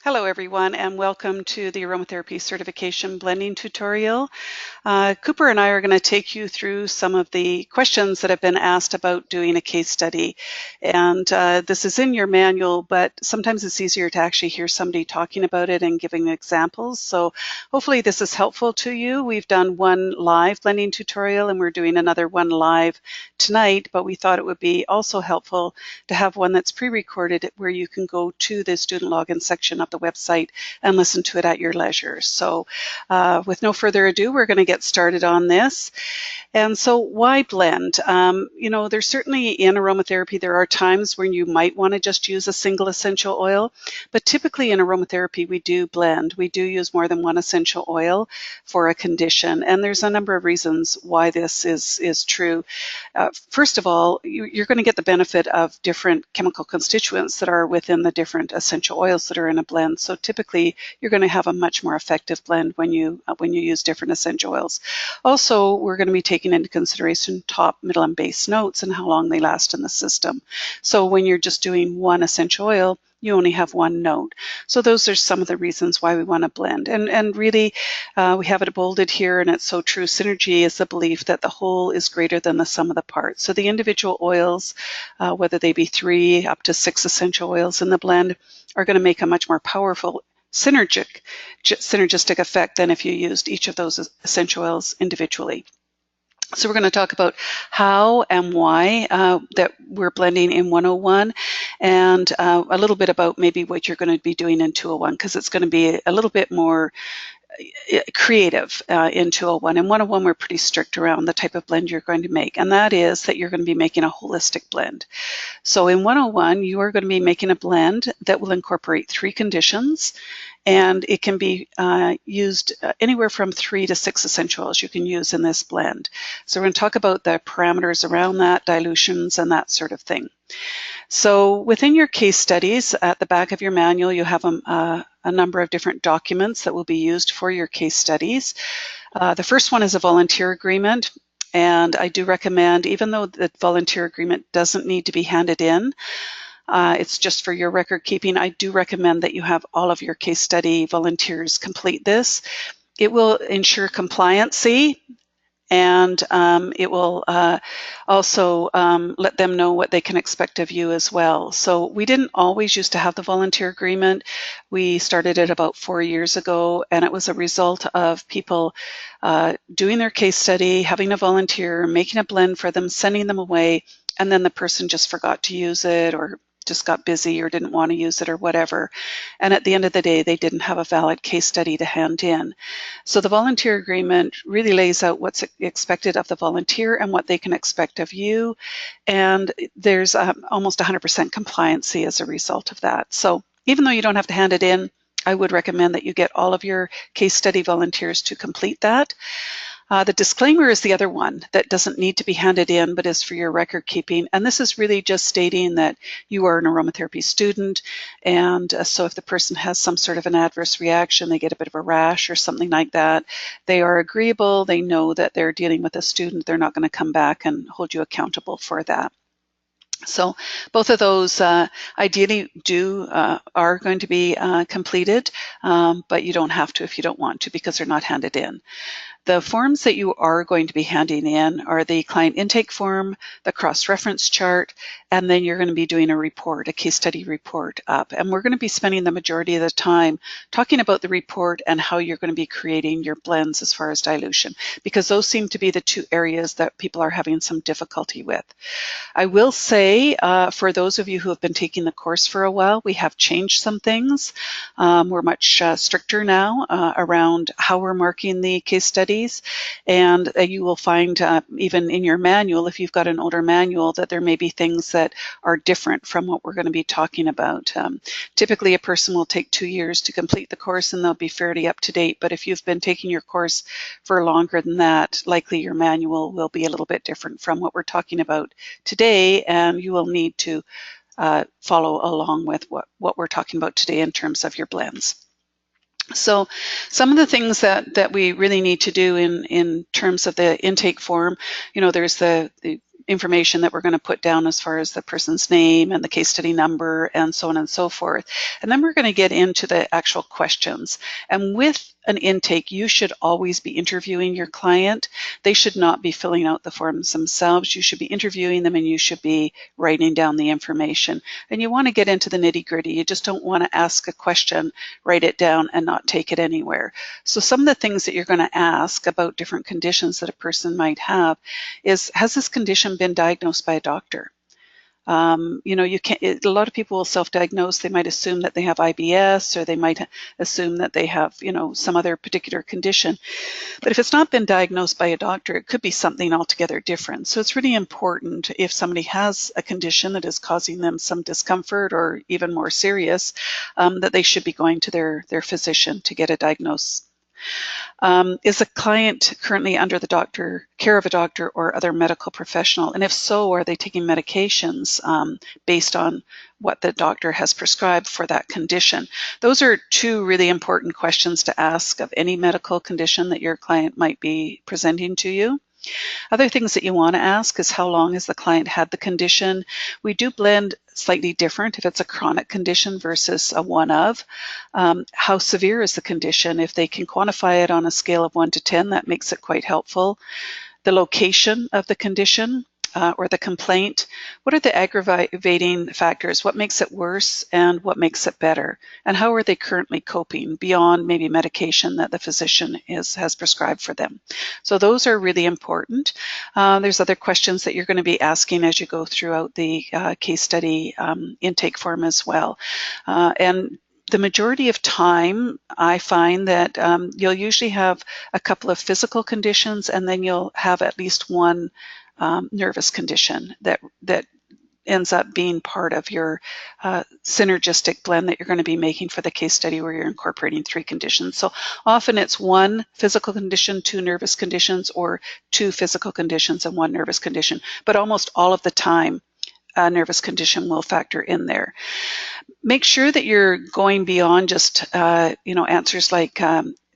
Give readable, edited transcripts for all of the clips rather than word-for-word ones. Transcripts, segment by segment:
Hello everyone, and welcome to the Aromatherapy Certification Blending tutorial. Cooper and I are going to take you through some of the questions that have been asked about doing a case study. And this is in your manual, but sometimes it's easier to actually hear somebody talking about it and giving examples. So hopefully this is helpful to you. We've done one live blending tutorial and we're doing another one live tonight, but we thought it would be also helpful to have one that's pre-recorded where you can go to the student login section of the website and listen to it at your leisure. So with no further ado, we're going to get started on this. And so why blend? There's certainly in aromatherapy, there are times when you might want to just use a single essential oil, but typically in aromatherapy, we do blend. We do use more than one essential oil for a condition. And there's a number of reasons why this is true. First of all, you're going to get the benefit of different chemical constituents that are within the different essential oils that are in a blend. So typically, you're going to have a much more effective blend when you use different essential oils. Also, we're going to be taking into consideration top, middle, and base notes and how long they last in the system. So when you're just doing one essential oil, you only have one note. So those are some of the reasons why we want to blend. And really, we have it bolded here, and it's so true. Synergy is the belief that the whole is greater than the sum of the parts. So the individual oils, whether they be 3 up to 6 essential oils in the blend, are going to make a much more powerful synergistic effect than if you used each of those essential oils individually. So we're going to talk about how and why that we're blending in 101, and a little bit about maybe what you're going to be doing in 201, because it's going to be a little bit more creative in 201. In 101, we're pretty strict around the type of blend you're going to make, and that is that you're going to be making a holistic blend. So in 101, you are going to be making a blend that will incorporate 3 conditions, and it can be used anywhere from 3 to 6 essential oils you can use in this blend. So we're going to talk about the parameters around that, dilutions, and that sort of thing. So within your case studies, at the back of your manual, you have a number of different documents that will be used for your case studies. The first one is a volunteer agreement. And I do recommend, even though the volunteer agreement doesn't need to be handed in, it's just for your record keeping, I do recommend that you have all of your case study volunteers complete this. It will ensure compliancy, and it will also let them know what they can expect of you as well. So we didn't always used to have the volunteer agreement. We started it about 4 years ago, and it was a result of people doing their case study, having a volunteer, making a blend for them, sending them away, and then the person just forgot to use it, or just got busy, or didn't want to use it, or whatever. And at the end of the day, they didn't have a valid case study to hand in. So the volunteer agreement really lays out what's expected of the volunteer and what they can expect of you. And there's almost 100% compliancy as a result of that. So even though you don't have to hand it in, I would recommend that you get all of your case study volunteers to complete that. The disclaimer is the other one that doesn't need to be handed in, but is for your record keeping. And this is really just stating that you are an aromatherapy student. And so if the person has some sort of an adverse reaction, they get a bit of a rash or something like that, they are agreeable. They know that they're dealing with a student. They're not going to come back and hold you accountable for that. So both of those ideally are going to be completed, but you don't have to if you don't want to, because they're not handed in. The forms that you are going to be handing in are the client intake form, the cross-reference chart, and then you're going to be doing a report, a case study report up. And we're going to be spending the majority of the time talking about the report and how you're going to be creating your blends as far as dilution, because those seem to be the 2 areas that people are having some difficulty with. I will say, for those of you who have been taking the course for a while, we have changed some things. We're much stricter now around how we're marking the case studies. And you will find even in your manual, if you've got an older manual, that there may be things that are different from what we're going to be talking about. Typically, a person will take 2 years to complete the course and they'll be fairly up to date. But if you've been taking your course for longer than that, likely your manual will be a little bit different from what we're talking about today, and you will need to follow along with what we're talking about today in terms of your blends. So some of the things that we really need to do in terms of the intake form, there's the information that we're going to put down as far as the person's name and the case study number and so on and so forth. And then we're going to get into the actual questions. And with an intake, you should always be interviewing your client. They should not be filling out the forms themselves. You should be interviewing them and you should be writing down the information. And you want to get into the nitty-gritty. You just don't want to ask a question, write it down, and not take it anywhere. So some of the things that you're going to ask about different conditions that a person might have is, has this condition been diagnosed by a doctor? You can't. A lot of people will self-diagnose. They might assume that they have IBS, or they might assume that they have, some other particular condition. But if it's not been diagnosed by a doctor, it could be something altogether different. So it's really important, if somebody has a condition that is causing them some discomfort or even more serious, that they should be going to their physician to get a diagnosis. Is the client currently under the care of a doctor or other medical professional? And if so, are they taking medications based on what the doctor has prescribed for that condition? Those are two really important questions to ask of any medical condition that your client might be presenting to you. Other things that you want to ask is, how long has the client had the condition? We do blend slightly different if it's a chronic condition versus a one-of. How severe is the condition? If they can quantify it on a scale of 1 to 10, that makes it quite helpful. The location of the condition or the complaint. What are the aggravating factors? What makes it worse and what makes it better? And how are they currently coping beyond maybe medication that the physician has prescribed for them? So those are really important. There's other questions that you're going to be asking as you go throughout the case study intake form as well. And the majority of time, I find that you'll usually have a couple of physical conditions, and then you'll have at least one nervous condition that ends up being part of your synergistic blend that you're going to be making for the case study, where you're incorporating 3 conditions. So often it's 1 physical condition, 2 nervous conditions, or 2 physical conditions and 1 nervous condition. But almost all of the time, a nervous condition will factor in there. Make sure that you're going beyond just answers like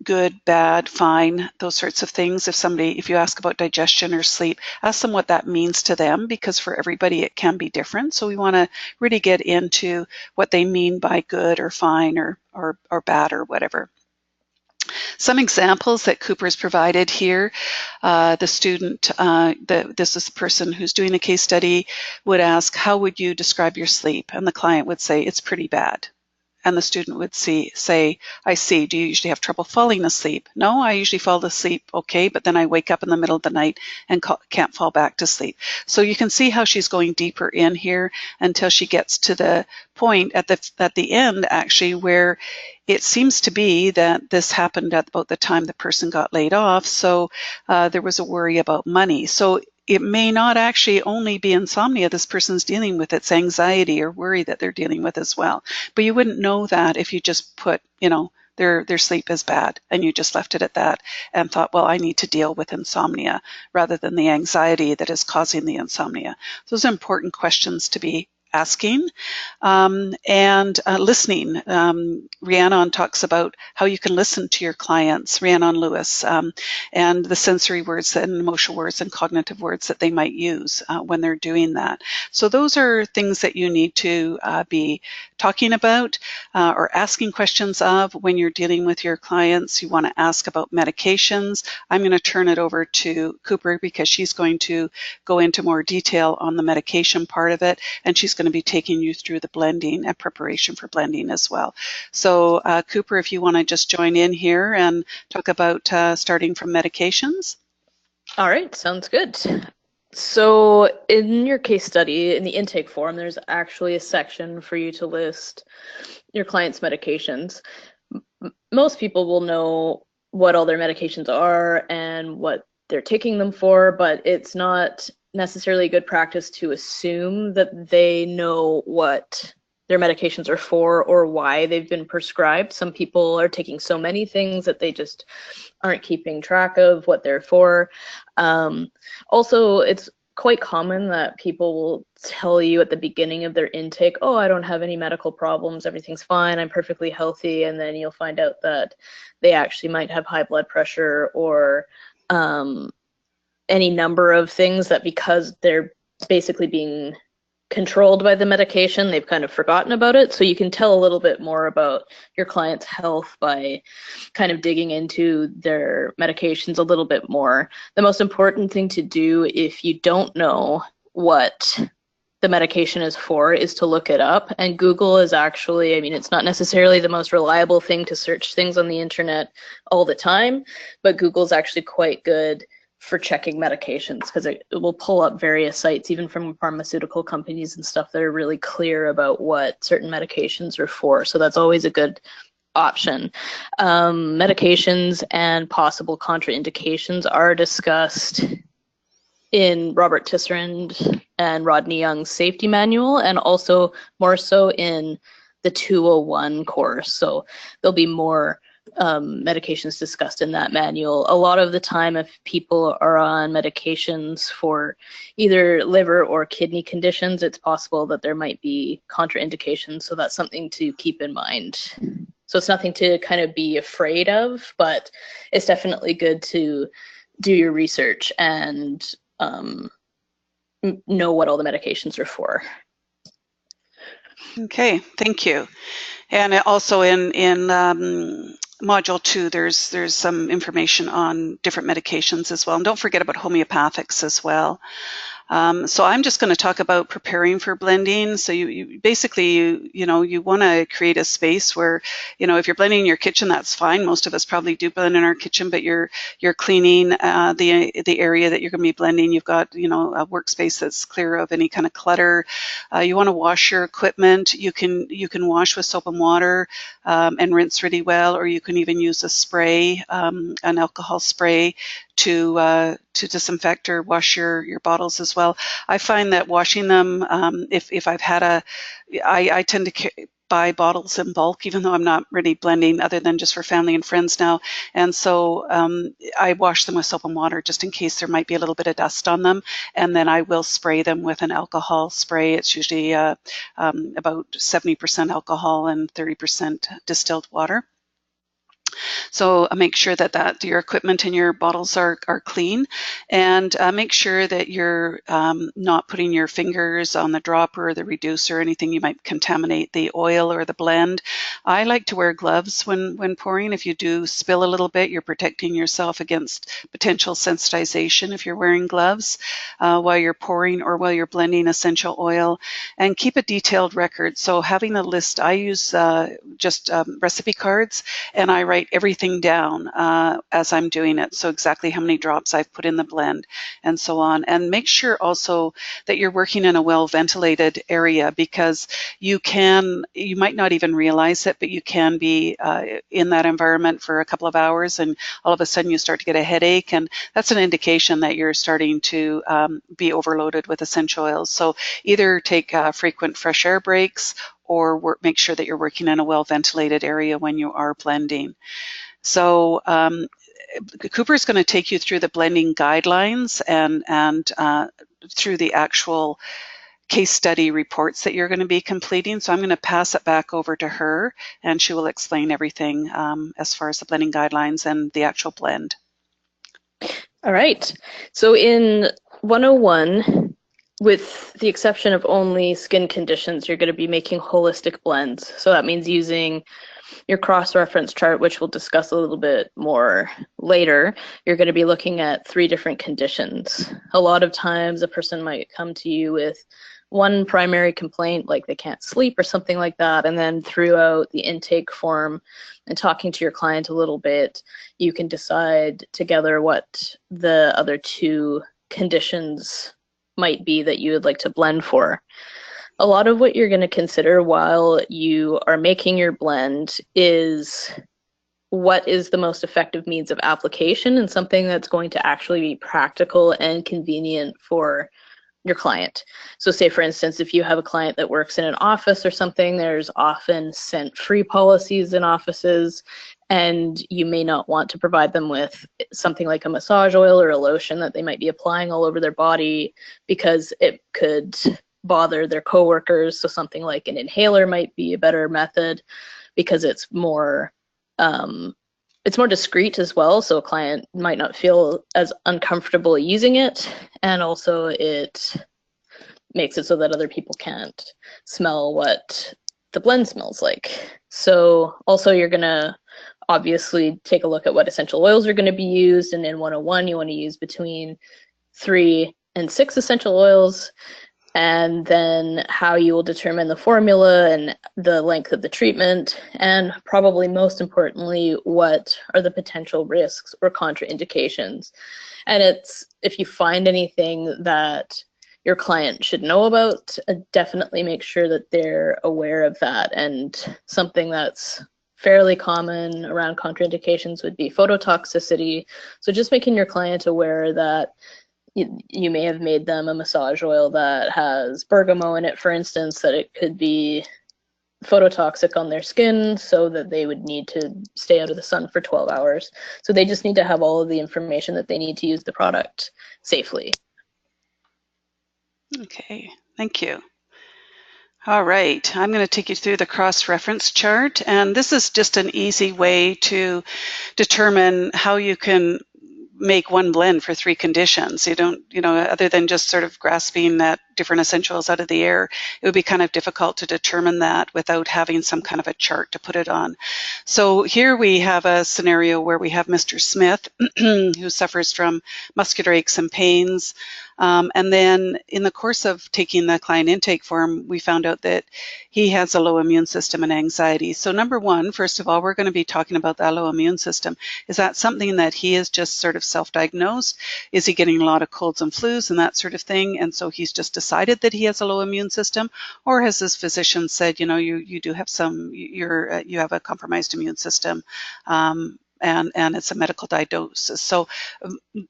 good, bad, fine, those sorts of things. If you ask about digestion or sleep, ask them what that means to them, because for everybody it can be different. So we want to really get into what they mean by good or fine or bad or whatever. Some examples that Cooper's provided here. The student, this is the person who's doing the case study, would ask, how would you describe your sleep? And the client would say, it's pretty bad. And the student would say, I see, do you usually have trouble falling asleep? No, I usually fall asleep okay, but then I wake up in the middle of the night and can't fall back to sleep. So you can see how she's going deeper in here until she gets to the point at the end, actually, where it seems to be that this happened at about the time the person got laid off. So there was a worry about money. So it may not actually only be insomnia this person's dealing with, it's anxiety or worry that they're dealing with as well. But you wouldn't know that if you just put, their sleep is bad and you just left it at that and thought, well, I need to deal with insomnia rather than the anxiety that is causing the insomnia. Those are important questions to be asking. And listening. Rhiannon talks about how you can listen to your clients, Rhiannon Lewis, and the sensory words and emotional words and cognitive words that they might use when they're doing that. So those are things that you need to be talking about or asking questions of when you're dealing with your clients. You want to ask about medications. I'm going to turn it over to Cooper because she's going to go into more detail on the medication part of it, and she's going to be taking you through the blending and preparation for blending as well. So Cooper, if you want to just join in here and talk about starting from medications. All right, sounds good. So in your case study, in the intake form, there's actually a section for you to list your client's medications. Most people will know what all their medications are and what they're taking them for, but it's not necessarily good practice to assume that they know what their medications are for or why they've been prescribed. Some people are taking so many things that they just aren't keeping track of what they're for. Also, it's quite common that people will tell you at the beginning of their intake, oh, I don't have any medical problems, everything's fine, I'm perfectly healthy, and then you'll find out that they actually might have high blood pressure or any number of things that, because they're basically being controlled by the medication. They've kind of forgotten about it. So you can tell a little bit more about your client's health by kind of digging into their medications a little bit more. The most important thing to do if you don't know what the medication is for is to look it up. And Google is actually, I mean, it's not necessarily the most reliable thing to search things on the internet all the time, but Google's actually quite good for checking medications because it will pull up various sites, even from pharmaceutical companies and stuff, that are really clear about what certain medications are for. So that's always a good option. Medications and possible contraindications are discussed in Robert Tisserand and Rodney Young's safety manual, and also more so in the 201 course. So there'll be more medications discussed in that manual. A lot of the time, if people are on medications for either liver or kidney conditions, it's possible that there might be contraindications. So that's something to keep in mind. So it's nothing to kind of be afraid of, but it's definitely good to do your research and know what all the medications are for. Okay, thank you. And also in Module 2, there's some information on different medications as well. And don't forget about homeopathics as well. So I'm just going to talk about preparing for blending. So you basically, you want to create a space where, if you're blending in your kitchen, that's fine. Most of us probably do blend in our kitchen, but you're cleaning the area that you're going to be blending. You've got, a workspace that's clear of any kind of clutter. You want to wash your equipment. You can wash with soap and water and rinse really well, or you can even use a spray, an alcohol spray, to disinfect or wash your bottles as well. I find that washing them, if I've had I tend to buy bottles in bulk, even though I'm not really blending other than just for family and friends now. And so I wash them with soap and water just in case there might be a little bit of dust on them. And then I will spray them with an alcohol spray. It's usually about 70% alcohol and 30% distilled water. So make sure that your equipment and your bottles are clean, and make sure that you're not putting your fingers on the dropper or the reducer or anything. You might contaminate the oil or the blend. I like to wear gloves when pouring. If you do spill a little bit, you're protecting yourself against potential sensitization if you're wearing gloves while you're pouring or while you're blending essential oil. And keep a detailed record. So having a list, I use just recipe cards, and I write everything down as I'm doing it. So exactly how many drops I've put in the blend and so on. And make sure also that you're working in a well-ventilated area, because you might not even realize it, but you can be in that environment for a couple of hours and all of a sudden you start to get a headache, and that's an indication that you're starting to be overloaded with essential oils. So either take frequent fresh air breaks or make sure that you're working in a well-ventilated area when you are blending. So Cooper is going to take you through the blending guidelines and through the actual case study reports that you're going to be completing. So I'm going to pass it back over to her, and she will explain everything as far as the blending guidelines and the actual blend. All right. So in 101, with the exception of only skin conditions, you're going to be making holistic blends. So that means using your cross-reference chart, which we'll discuss a little bit more later. You're going to be looking at 3 different conditions. A lot of times a person might come to you with one primary complaint, like they can't sleep or something like that, and then throughout the intake form and talking to your client a little bit, you can decide together what the other 2 conditions might be that you would like to blend for. A lot of what you're going to consider while you are making your blend is what is the most effective means of application and something that's going to actually be practical and convenient for your client. So say, for instance, if you have a client that works in an office or something, there's often scent-free policies in offices, and you may not want to provide them with something like a massage oil or a lotion that they might be applying all over their body because it could bother their coworkers. So something like an inhaler might be a better method because it's more discreet as well, so a client might not feel as uncomfortable using it, and also it makes it so that other people can't smell what the blend smells like. So also you're going to obviously take a look at what essential oils are going to be used. And in 101, you want to use between 3 and 6 essential oils, and then how you will determine the formula and the length of the treatment, and probably most importantly, what are the potential risks or contraindications. And it's, if you find anything that your client should know about, definitely make sure that they're aware of that. And something that's fairly common around contraindications would be phototoxicity. So just making your client aware that you may have made them a massage oil that has bergamot in it, for instance, that it could be phototoxic on their skin, so that they would need to stay out of the sun for 12 hours. So they just need to have all of the information that they need to use the product safely. Okay, thank you. All right, I'm going to take you through the cross-reference chart, and this is just an easy way to determine how you can make one blend for 3 conditions. You don't, other than just sort of grasping at different essentials out of the air, it would be kind of difficult to determine that without having some kind of a chart to put it on. So here we have a scenario where we have Mr. Smith who suffers from muscular aches and pains. And then in the course of taking the client intake form, we found out that he has a low immune system and anxiety. So number one, first of all, we're going to be talking about that low immune system. Is that something that he is just sort of self-diagnosed? Is he getting a lot of colds and flus and that sort of thing? And so he's just decided that he has a low immune system? Or has his physician said, you do have you have a compromised immune system, and it's a medical diagnosis. So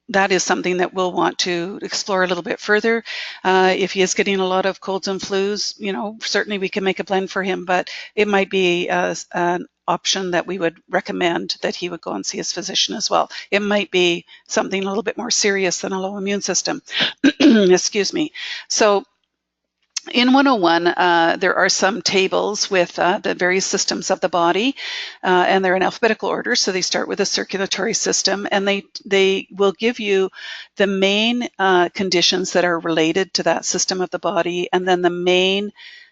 that is something that we'll want to explore a little bit further. If he is getting a lot of colds and flus, certainly we can make a blend for him, but it might be an option that we would recommend that he would go and see his physician as well. It might be something a little bit more serious than a low immune system. Excuse me. So in 101, there are some tables with the various systems of the body, and they're in alphabetical order. So they start with the circulatory system, and they will give you the main conditions that are related to that system of the body, and then the main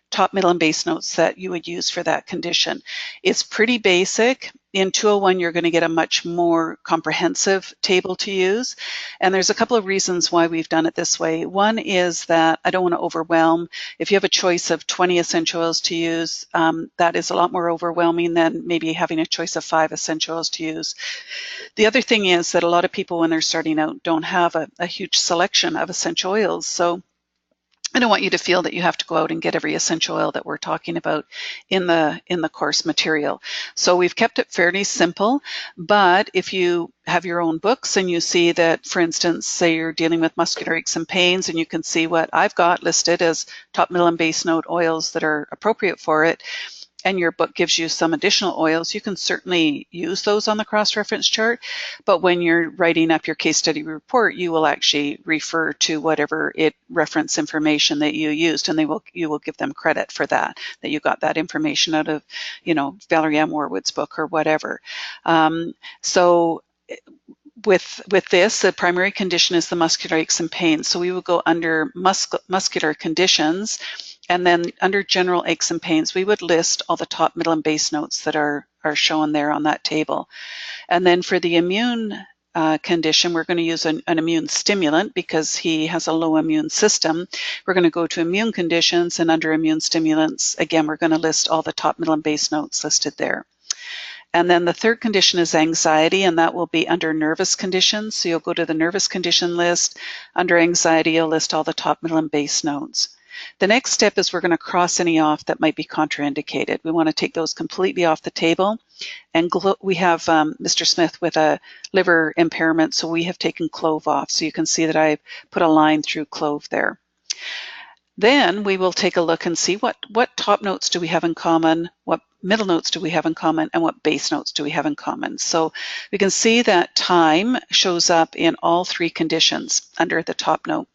top, middle, and base notes that you would use for that condition. It's pretty basic. In 201, you're going to get a much more comprehensive table to use. And there's a couple of reasons why we've done it this way. One is that I don't want to overwhelm. If you have a choice of 20 essential oils to use, that is a lot more overwhelming than maybe having a choice of 5 essential oils to use. The other thing is that a lot of people, when they're starting out, don't have a huge selection of essential oils. So I don't want you to feel that you have to go out and get every essential oil that we're talking about in the course material. So we've kept it fairly simple, but if you have your own books and you see that, for instance, say you're dealing with muscular aches and pains, and you can see what I've got listed as top, middle, and base note oils that are appropriate for it, and your book gives you some additional oils, you can certainly use those on the cross-reference chart. But when you're writing up your case study report, you will actually refer to whatever reference information that you used, and you will give them credit for that you got that information out of, Valerie M. Warwood's book or whatever. So with this, the primary condition is the muscular aches and pains. So we will go under muscular conditions, and then under general aches and pains, we would list all the top, middle, and base notes that are shown there on that table. And then for the immune condition, we're going to use an immune stimulant because he has a low immune system. We're going to go to immune conditions, and under immune stimulants, again, we're going to list all the top, middle, and base notes listed there. And then the third condition is anxiety, and that will be under nervous conditions. So you'll go to the nervous condition list. Under anxiety, you'll list all the top, middle, and base notes. The next step is we're going to cross any off that might be contraindicated. We want to take those completely off the table. And we have Mr. Smith with a liver impairment, so we have taken clove off. So you can see that I put a line through clove there. Then we will take a look and see what top notes do we have in common, what middle notes do we have in common, and what base notes do we have in common. So we can see that thyme shows up in all 3 conditions under the top note.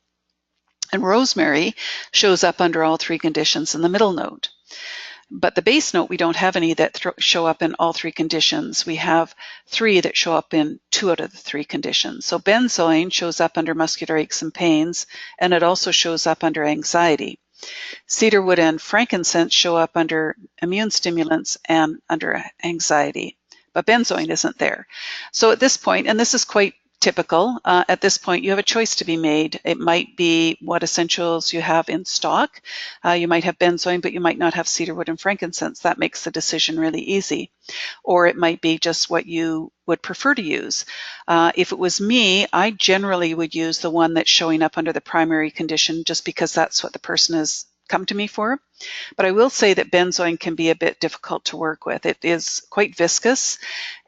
And rosemary shows up under all 3 conditions in the middle note. But the base note, we don't have any that show up in all 3 conditions. We have 3 that show up in 2 out of the 3 conditions. So benzoin shows up under muscular aches and pains, and it also shows up under anxiety. Cedarwood and frankincense show up under immune stimulants and under anxiety, but benzoin isn't there. So at this point, and this is quite typical, at this point you have a choice to be made. It might be what essentials you have in stock. You might have benzoin, but you might not have cedarwood and frankincense. That makes the decision really easy. Or it might be just what you would prefer to use. If it was me, I generally would use the one that's showing up under the primary condition, just because that's what the person has come to me for. But I will say that benzoin can be a bit difficult to work with. It is quite viscous,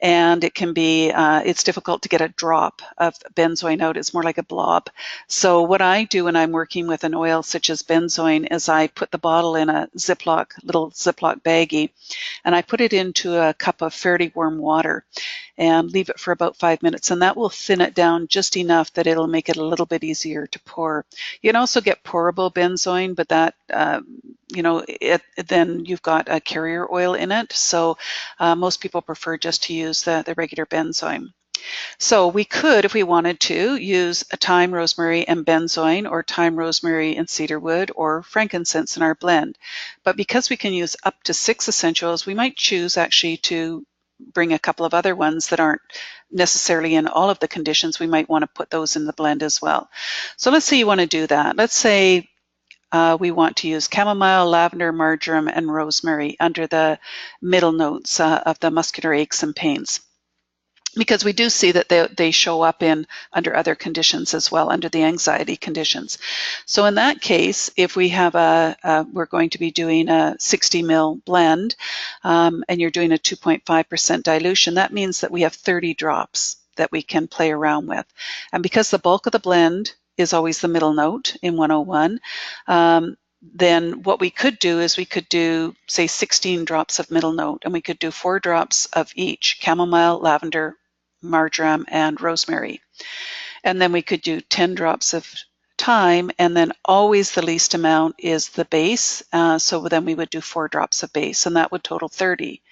and it can be, it's difficult to get a drop of benzoin out. It's more like a blob. So what I do when I'm working with an oil such as benzoin is I put the bottle in a little Ziploc baggie, and I put it into a cup of fairly warm water and leave it for about 5 minutes, and that will thin it down just enough that it'll make it a little bit easier to pour. You can also get pourable benzoin, but that then you've got a carrier oil in it. So most people prefer just to use the regular benzoin. So we could, if we wanted to, use a thyme, rosemary, and benzoin, or thyme, rosemary, and cedarwood, or frankincense in our blend. But because we can use up to 6 essentials, we might choose actually to bring a couple of other ones that aren't necessarily in all of the conditions. We might want to put those in the blend as well. So let's say you want to do that. Let's say we want to use chamomile, lavender, marjoram, and rosemary under the middle notes of the muscular aches and pains, because we do see that they show up under other conditions as well, under the anxiety conditions. So in that case, if we have we're going to be doing a 60 ml blend, and you're doing a 2.5% dilution, that means that we have 30 drops that we can play around with. And because the bulk of the blend is always the middle note in 101, then what we could do is we could do, say, 16 drops of middle note, and we could do 4 drops of each: chamomile, lavender, marjoram, and rosemary. And then we could do 10 drops of thyme, and then always the least amount is the base. So then we would do 4 drops of base, and that would total 30.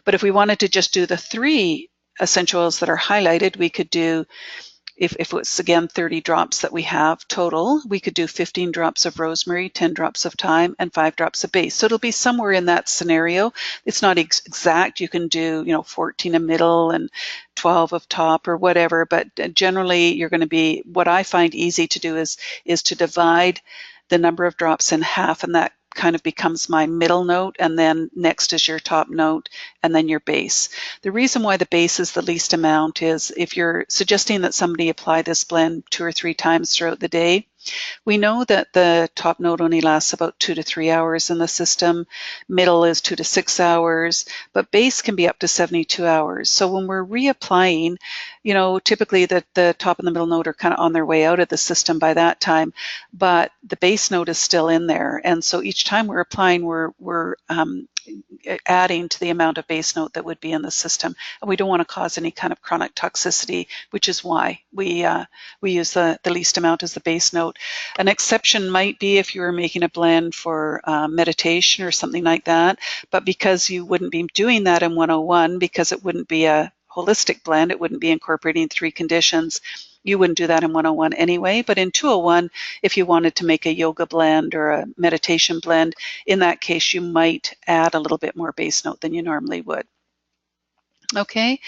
But if we wanted to just do the 3 essential oils that are highlighted, we could do, if it's again 30 drops that we have total, we could do 15 drops of rosemary, 10 drops of thyme, and 5 drops of base. So it'll be somewhere in that scenario. It's not exact. You can do 14 of middle and 12 of top or whatever, but generally you're going to be, what I find easy to do is to divide the number of drops in half, and that kind of becomes my middle note, and then next is your top note, and then your base. The reason why the base is the least amount is if you're suggesting that somebody apply this blend 2 or 3 times throughout the day, we know that the top note only lasts about 2 to 3 hours in the system, middle is 2 to 6 hours, but base can be up to 72 hours. So when we're reapplying, typically the top and the middle note are kind of on their way out of the system by that time, but the base note is still in there. And so each time we're applying, we're adding to the amount of base note that would be in the system. And we don't want to cause any kind of chronic toxicity, which is why we use the least amount as the base note. An exception might be if you were making a blend for meditation or something like that, but because you wouldn't be doing that in 101, because it wouldn't be a holistic blend, it wouldn't be incorporating 3 conditions, you wouldn't do that in 101 anyway. But in 201, if you wanted to make a yoga blend or a meditation blend, in that case, you might add a little bit more base note than you normally would. Okay,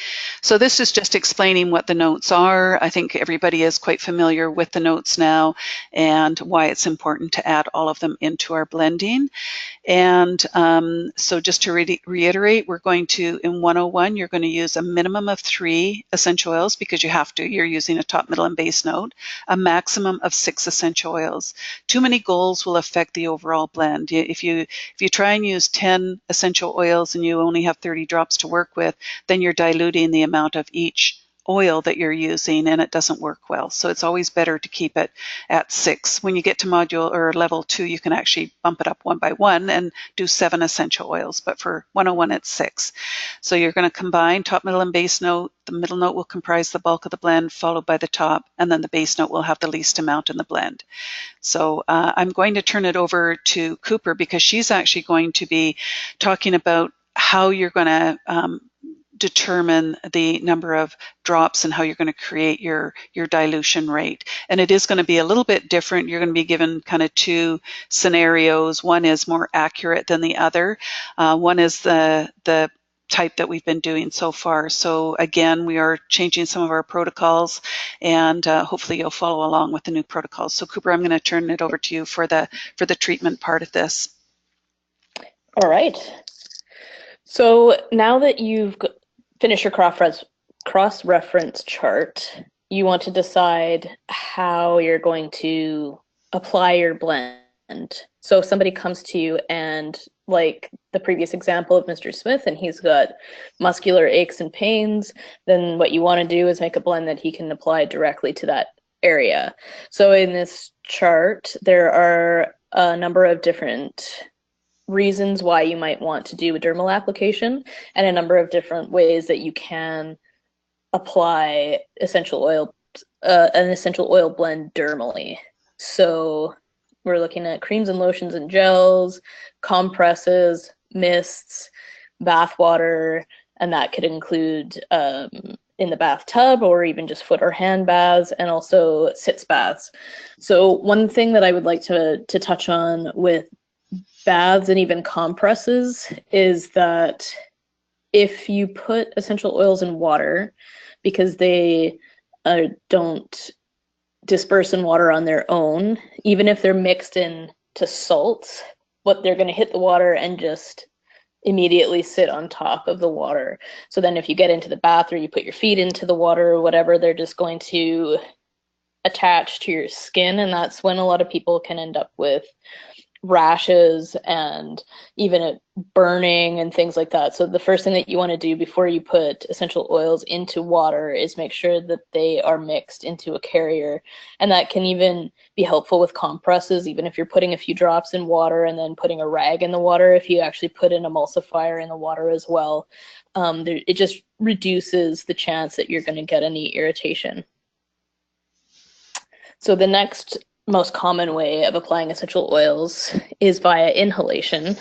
so this is just explaining what the notes are. I think everybody is quite familiar with the notes now and why it's important to add all of them into our blending. And so just to reiterate, we're going to, in 101, you're going to use a minimum of 3 essential oils because you have to. You're using a top, middle, and base note, a maximum of 6 essential oils. Too many goals will affect the overall blend. If you try and use 10 essential oils and you only have 30 drops to work with, then you're diluting the amount of each oil that you're using and it doesn't work well. So it's always better to keep it at 6. When you get to module or level 2, you can actually bump it up one by one and do 7 essential oils. But for 101, it's 6. So you're going to combine top, middle, and base note. The middle note will comprise the bulk of the blend, followed by the top, and then the base note will have the least amount in the blend. So I'm going to turn it over to Cooper because she's actually going to be talking about how you're going to determine the number of drops and how you're going to create your dilution rate. And it is going to be a little bit different. You're going to be given kind of 2 scenarios. One is more accurate than the other. One is the type that we've been doing so far. So again, we are changing some of our protocols, and hopefully you'll follow along with the new protocols. So Cooper, I'm going to turn it over to you for the treatment part of this. All right. So now that you've finished your cross-reference chart, you want to decide how you're going to apply your blend. So if somebody comes to you and, like the previous example of Mr. Smith, and he's got muscular aches and pains, then what you want to do is make a blend that he can apply directly to that area. So in this chart, there are a number of different reasons why you might want to do a dermal application and a number of different ways that you can apply essential oil, an essential oil blend dermally. So we're looking at creams and lotions and gels, compresses, mists, bath water, and that could include in the bathtub or even just foot or hand baths, and also sitz baths. So one thing that I would like to touch on with baths and even compresses is that if you put essential oils in water, because they don't disperse in water on their own, even if they're mixed in to salts, but they're going to hit the water and just immediately sit on top of the water. So then if you get into the bath or you put your feet into the water or whatever, they're just going to attach to your skin, and that's when a lot of people can end up with rashes and even burning and things like that. So the first thing that you want to do before you put essential oils into water is make sure that they are mixed into a carrier, and that can even be helpful with compresses. Even if you're putting a few drops in water and then putting a rag in the water, if you actually put an emulsifier in the water as well, it just reduces the chance that you're going to get any irritation. So the next most common way of applying essential oils is via inhalation.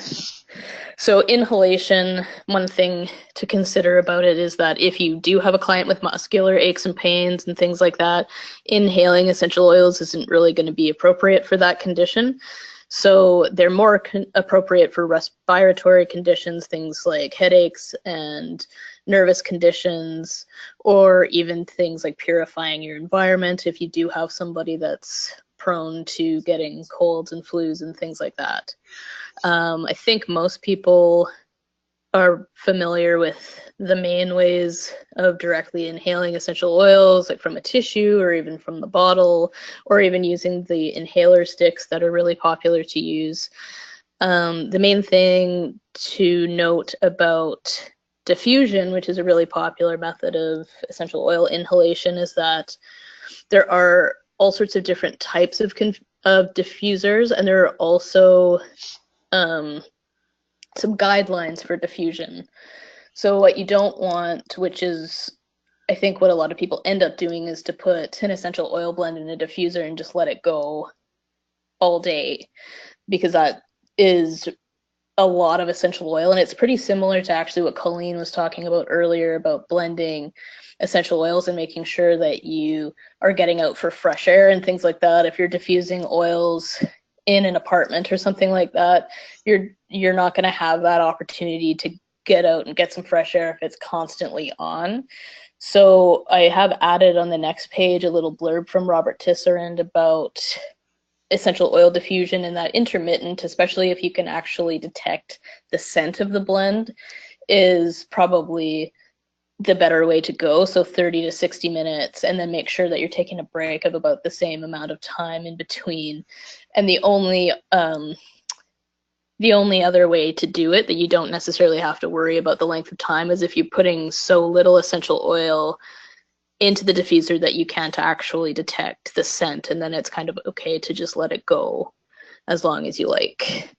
So inhalation, one thing to consider about it is that if you do have a client with muscular aches and pains and things like that, inhaling essential oils isn't really going to be appropriate for that condition. So they're more appropriate for respiratory conditions, things like headaches and nervous conditions, or even things like purifying your environment if you do have somebody that's prone to getting colds and flus and things like that. I think most people are familiar with the main ways of directly inhaling essential oils, like from a tissue or even from the bottle, or even using the inhaler sticks that are really popular to use. The main thing to note about diffusion, which is a really popular method of essential oil inhalation, is that there are all sorts of different types of diffusers, and there are also some guidelines for diffusion. So what you don't want, which is I think what a lot of people end up doing, is to put an essential oil blend in a diffuser and just let it go all day, because that is a lot of essential oil. And it's pretty similar to actually what Colleen was talking about earlier about blending essential oils and making sure that you are getting out for fresh air and things like that. If you're diffusing oils in an apartment or something like that, you're not going to have that opportunity to get out and get some fresh air if it's constantly on. So I have added on the next page a little blurb from Robert Tisserand about essential oil diffusion, and that intermittent, especially if you can actually detect the scent of the blend, is probably the better way to go. So 30 to 60 minutes, and then make sure that you're taking a break of about the same amount of time in between. And the only other way to do it that you don't necessarily have to worry about the length of time is if you're putting so little essential oil into the diffuser that you can't actually detect the scent, and then it's kind of okay to just let it go as long as you like.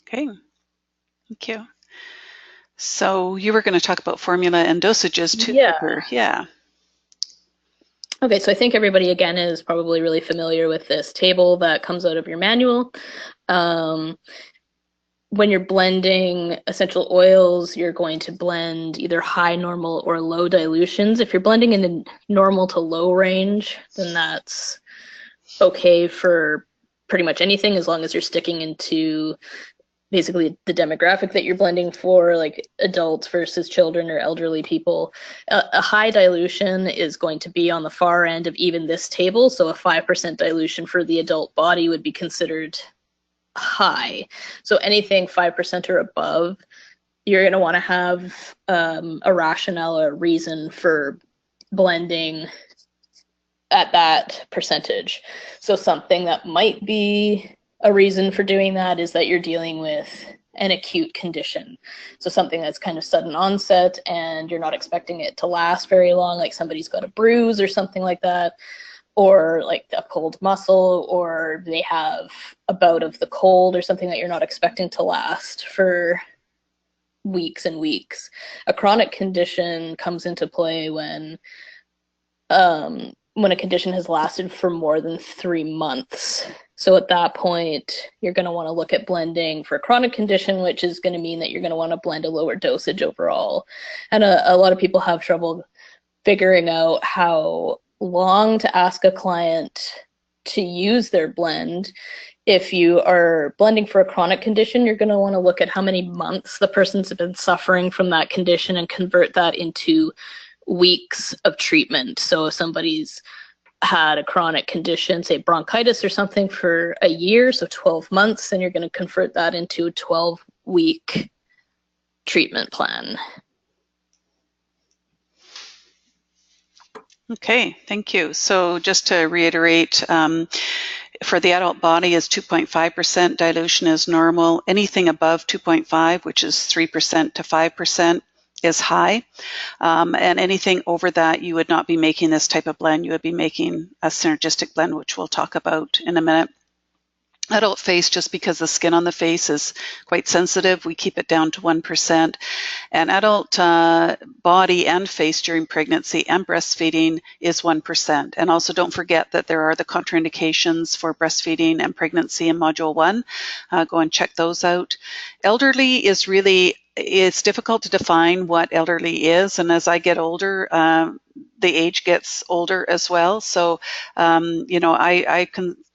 Okay, thank you. So you were going to talk about formula and dosages too, Yeah. Cooper. Yeah. Okay, so I think everybody again is probably really familiar with this table that comes out of your manual. Um, when you're blending essential oils, you're going to blend either high, normal, or low dilutions. If you're blending in the normal to low range, then that's okay for pretty much anything as long as you're sticking into basically the demographic that you're blending for, like adults versus children or elderly people. A high dilution is going to be on the far end of even this table. So a 5% dilution for the adult body would be considered high. So anything 5% or above, you're going to want to have a rationale or a reason for blending at that percentage. So something that might be a reason for doing that is that you're dealing with an acute condition. So something that's kind of sudden onset and you're not expecting it to last very long, like somebody's got a bruise or something like that, or like a cold muscle, or they have a bout of the cold or something that you're not expecting to last for weeks and weeks. A chronic condition comes into play when a condition has lasted for more than 3 months. So at that point, you're going to want to look at blending for a chronic condition, which is going to mean that you're going to want to blend a lower dosage overall. And a lot of people have trouble figuring out how long to ask a client to use their blend. If you are blending for a chronic condition, you're going to want to look at how many months the person's been suffering from that condition and convert that into weeks of treatment. So if somebody's had a chronic condition, say bronchitis or something, for a year, so 12 months, then you're going to convert that into a 12-week treatment plan. Okay, thank you. So just to reiterate, for the adult body is 2.5% dilution is normal. Anything above 2.5, which is 3% to 5%, is high. And anything over that, you would not be making this type of blend. You would be making a synergistic blend, which we'll talk about in a minute. Adult face, just because the skin on the face is quite sensitive, we keep it down to 1%. And adult body and face during pregnancy and breastfeeding is 1%. And also don't forget that there are the contraindications for breastfeeding and pregnancy in Module 1. Go and check those out. Elderly is really, it's difficult to define what elderly is. And as I get older, the age gets older as well. So,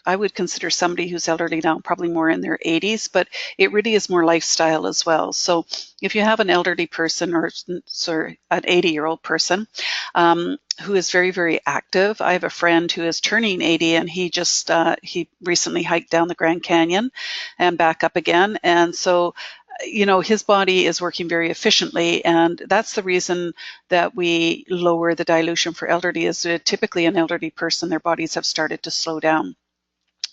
I would consider somebody who's elderly now probably more in their 80s, but it really is more lifestyle as well. So if you have an elderly person or an 80-year-old person who is very, very active, I have a friend who is turning 80 and he recently hiked down the Grand Canyon and back up again. And so his body is working very efficiently, and that's the reason that we lower the dilution for elderly. Is typically an elderly person, their bodies have started to slow down.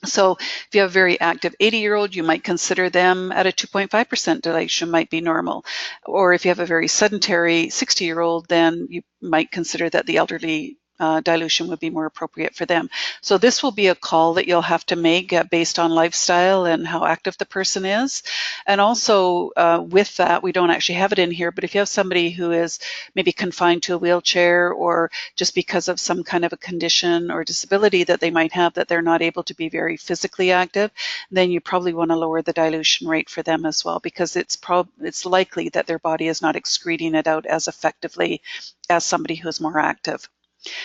So if you have a very active 80-year-old, you might consider them at a 2.5% dilution might be normal. Or if you have a very sedentary 60-year-old, then you might consider that the elderly dilution would be more appropriate for them. So this will be a call that you'll have to make based on lifestyle and how active the person is. And also with that, we don't actually have it in here, but if you have somebody who is maybe confined to a wheelchair, or just because of some kind of a condition or disability that they might have that they're not able to be very physically active, then you probably want to lower the dilution rate for them as well, because it's likely that their body is not excreting it out as effectively as somebody who is more active.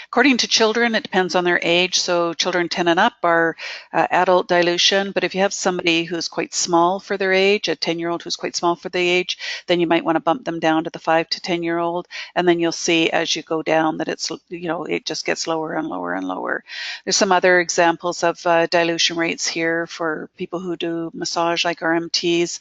According to children, it depends on their age. So children 10 and up are adult dilution. But if you have somebody who's quite small for their age, a 10-year-old who's quite small for the age, then you might want to bump them down to the 5 to 10-year-old. And then you'll see as you go down that it just gets lower and lower and lower. There's some other examples of dilution rates here for people who do massage like RMTs.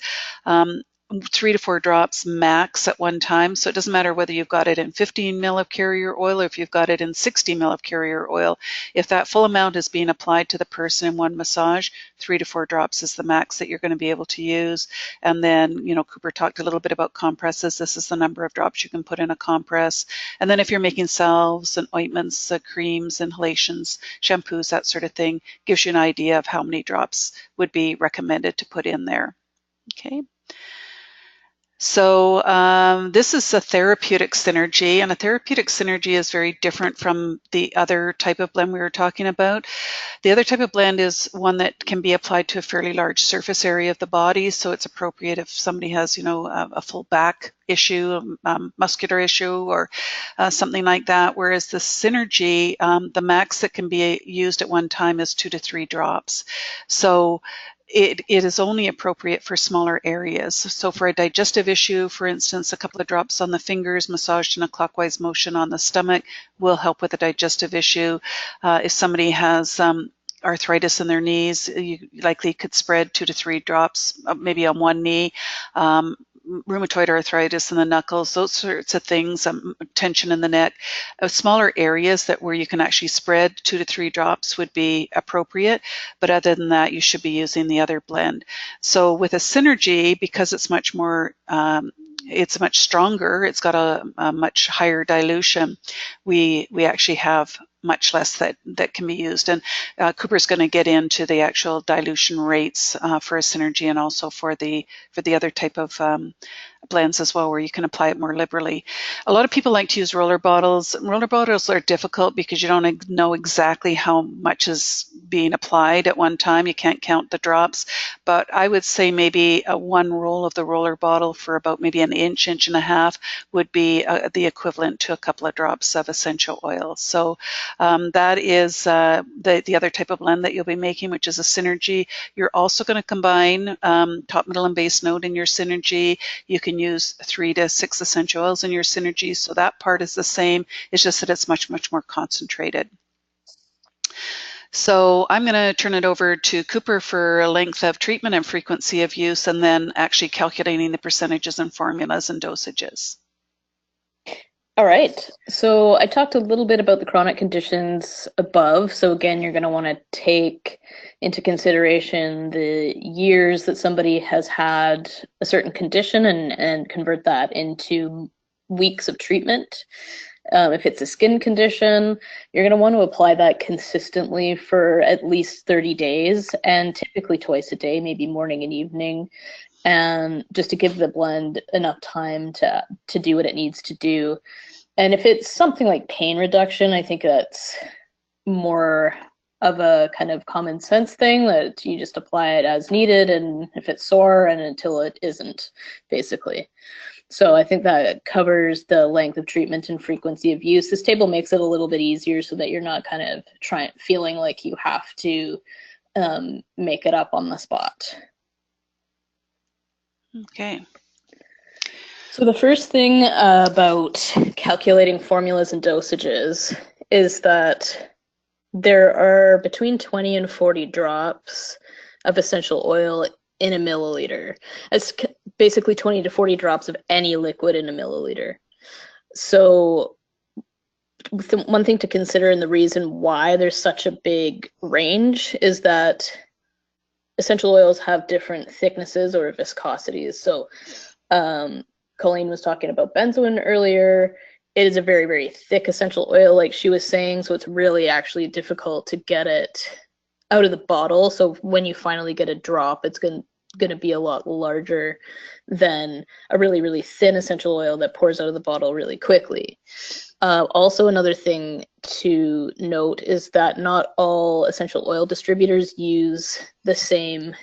3 to 4 drops max at one time. So it doesn't matter whether you've got it in 15 ml of carrier oil or if you've got it in 60 ml of carrier oil. If that full amount is being applied to the person in one massage, 3 to 4 drops is the max that you're going to be able to use. And then, Cooper talked a little bit about compresses. This is the number of drops you can put in a compress. And then if you're making salves and ointments, creams, inhalations, shampoos, that sort of thing, gives you an idea of how many drops would be recommended to put in there. Okay. So this is a therapeutic synergy, and a therapeutic synergy is very different from the other type of blend we were talking about. The other type of blend is one that can be applied to a fairly large surface area of the body, so it's appropriate if somebody has, a full back issue, muscular issue, or something like that. Whereas the synergy, the max that can be used at one time is 2 to 3 drops. So it is only appropriate for smaller areas. So for a digestive issue, for instance, a couple of drops on the fingers massaged in a clockwise motion on the stomach will help with a digestive issue. If somebody has arthritis in their knees, you likely could spread 2 to 3 drops, maybe on one knee. Rheumatoid arthritis in the knuckles, those sorts of things, tension in the neck. Smaller areas where you can actually spread 2 to 3 drops would be appropriate, but other than that, you should be using the other blend. So with a synergy, because it's much more, it's much stronger, it's got a much higher dilution, we actually have much less that can be used. And Cooper's going to get into the actual dilution rates for a synergy and also for the other type of blends as well, where you can apply it more liberally. A lot of people like to use roller bottles. Roller bottles are difficult because you don't know exactly how much is being applied at one time. You can't count the drops, but I would say maybe one roll of the roller bottle for about maybe an inch and a half would be the equivalent to a couple of drops of essential oil. So that is the other type of blend that you'll be making, which is a synergy. You're also going to combine top, middle, and base note in your synergy. You can use 3 to 6 essential oils in your synergy, so that part is the same. It's just that it's much, much more concentrated. So I'm going to turn it over to Cooper for length of treatment and frequency of use, and then actually calculating the percentages and formulas and dosages. All right. So I talked a little bit about the chronic conditions above. So again, you're going to want to take into consideration the years that somebody has had a certain condition and convert that into weeks of treatment. If it's a skin condition, you're going to want to apply that consistently for at least 30 days and typically twice a day, maybe morning and evening, and just to give the blend enough time to do what it needs to do. And if it's something like pain reduction, I think that's more of a kind of common sense thing, that you just apply it as needed, and if it's sore, and until it isn't, basically. So I think that covers the length of treatment and frequency of use. This table makes it a little bit easier so that you're not kind of feeling like you have to make it up on the spot. Okay. So the first thing about calculating formulas and dosages is that there are between 20 and 40 drops of essential oil in a milliliter. It's basically 20 to 40 drops of any liquid in a milliliter. So one thing to consider, and the reason why there's such a big range, is that essential oils have different thicknesses or viscosities. So Colleen was talking about benzoin earlier. It is a very, very thick essential oil, like she was saying, so it's really actually difficult to get it out of the bottle. So when you finally get a drop, it's going to be a lot larger than a really, really thin essential oil that pours out of the bottle really quickly. Also, another thing to note is that not all essential oil distributors use the same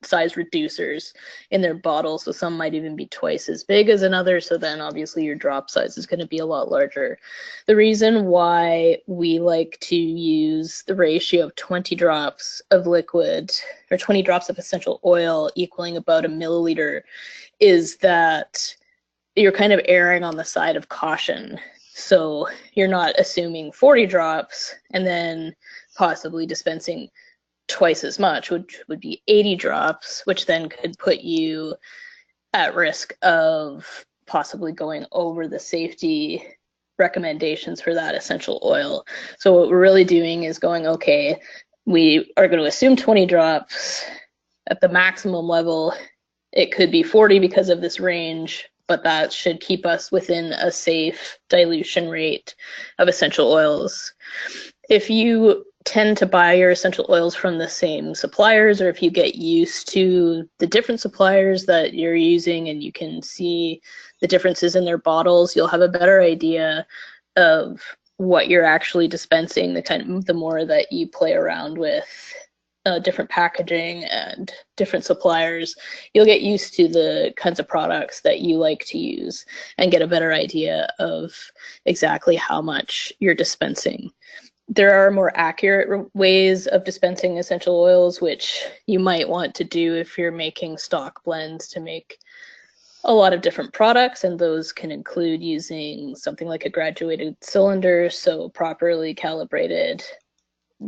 size reducers in their bottles, so some might even be twice as big as another, so then obviously your drop size is going to be a lot larger. The reason why we like to use the ratio of 20 drops of liquid, or 20 drops of essential oil equaling about a milliliter, is that you're kind of erring on the side of caution. So you're not assuming 40 drops and then possibly dispensing twice as much, which would be 80 drops, which then could put you at risk of possibly going over the safety recommendations for that essential oil. So what we're really doing is going, okay, we are going to assume 20 drops at the maximum level. It could be 40 because of this range, but that should keep us within a safe dilution rate of essential oils. If you tend to buy your essential oils from the same suppliers, or if you get used to the different suppliers that you're using and you can see the differences in their bottles, you'll have a better idea of what you're actually dispensing the more that you play around with different packaging and different suppliers. You'll get used to the kinds of products that you like to use and get a better idea of exactly how much you're dispensing. There are more accurate ways of dispensing essential oils, which you might want to do if you're making stock blends to make a lot of different products, and those can include using something like a graduated cylinder, so properly calibrated,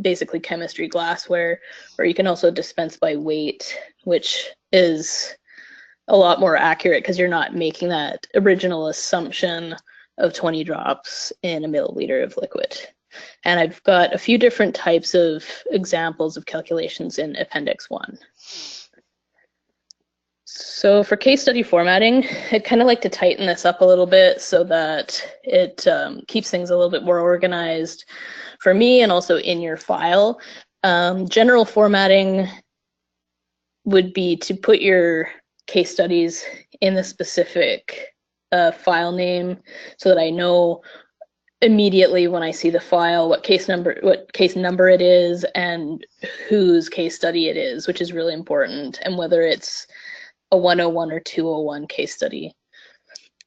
basically chemistry glassware, or you can also dispense by weight, which is a lot more accurate because you're not making that original assumption of 20 drops in a milliliter of liquid. And I've got a few different types of examples of calculations in Appendix 1. So for case study formatting, I'd kind of like to tighten this up a little bit so that it keeps things a little bit more organized for me and also in your file. General formatting would be to put your case studies in the specific file name so that I know immediately when I see the file what case number it is and whose case study it is, which is really important, and whether it's a 101 or 201 case study.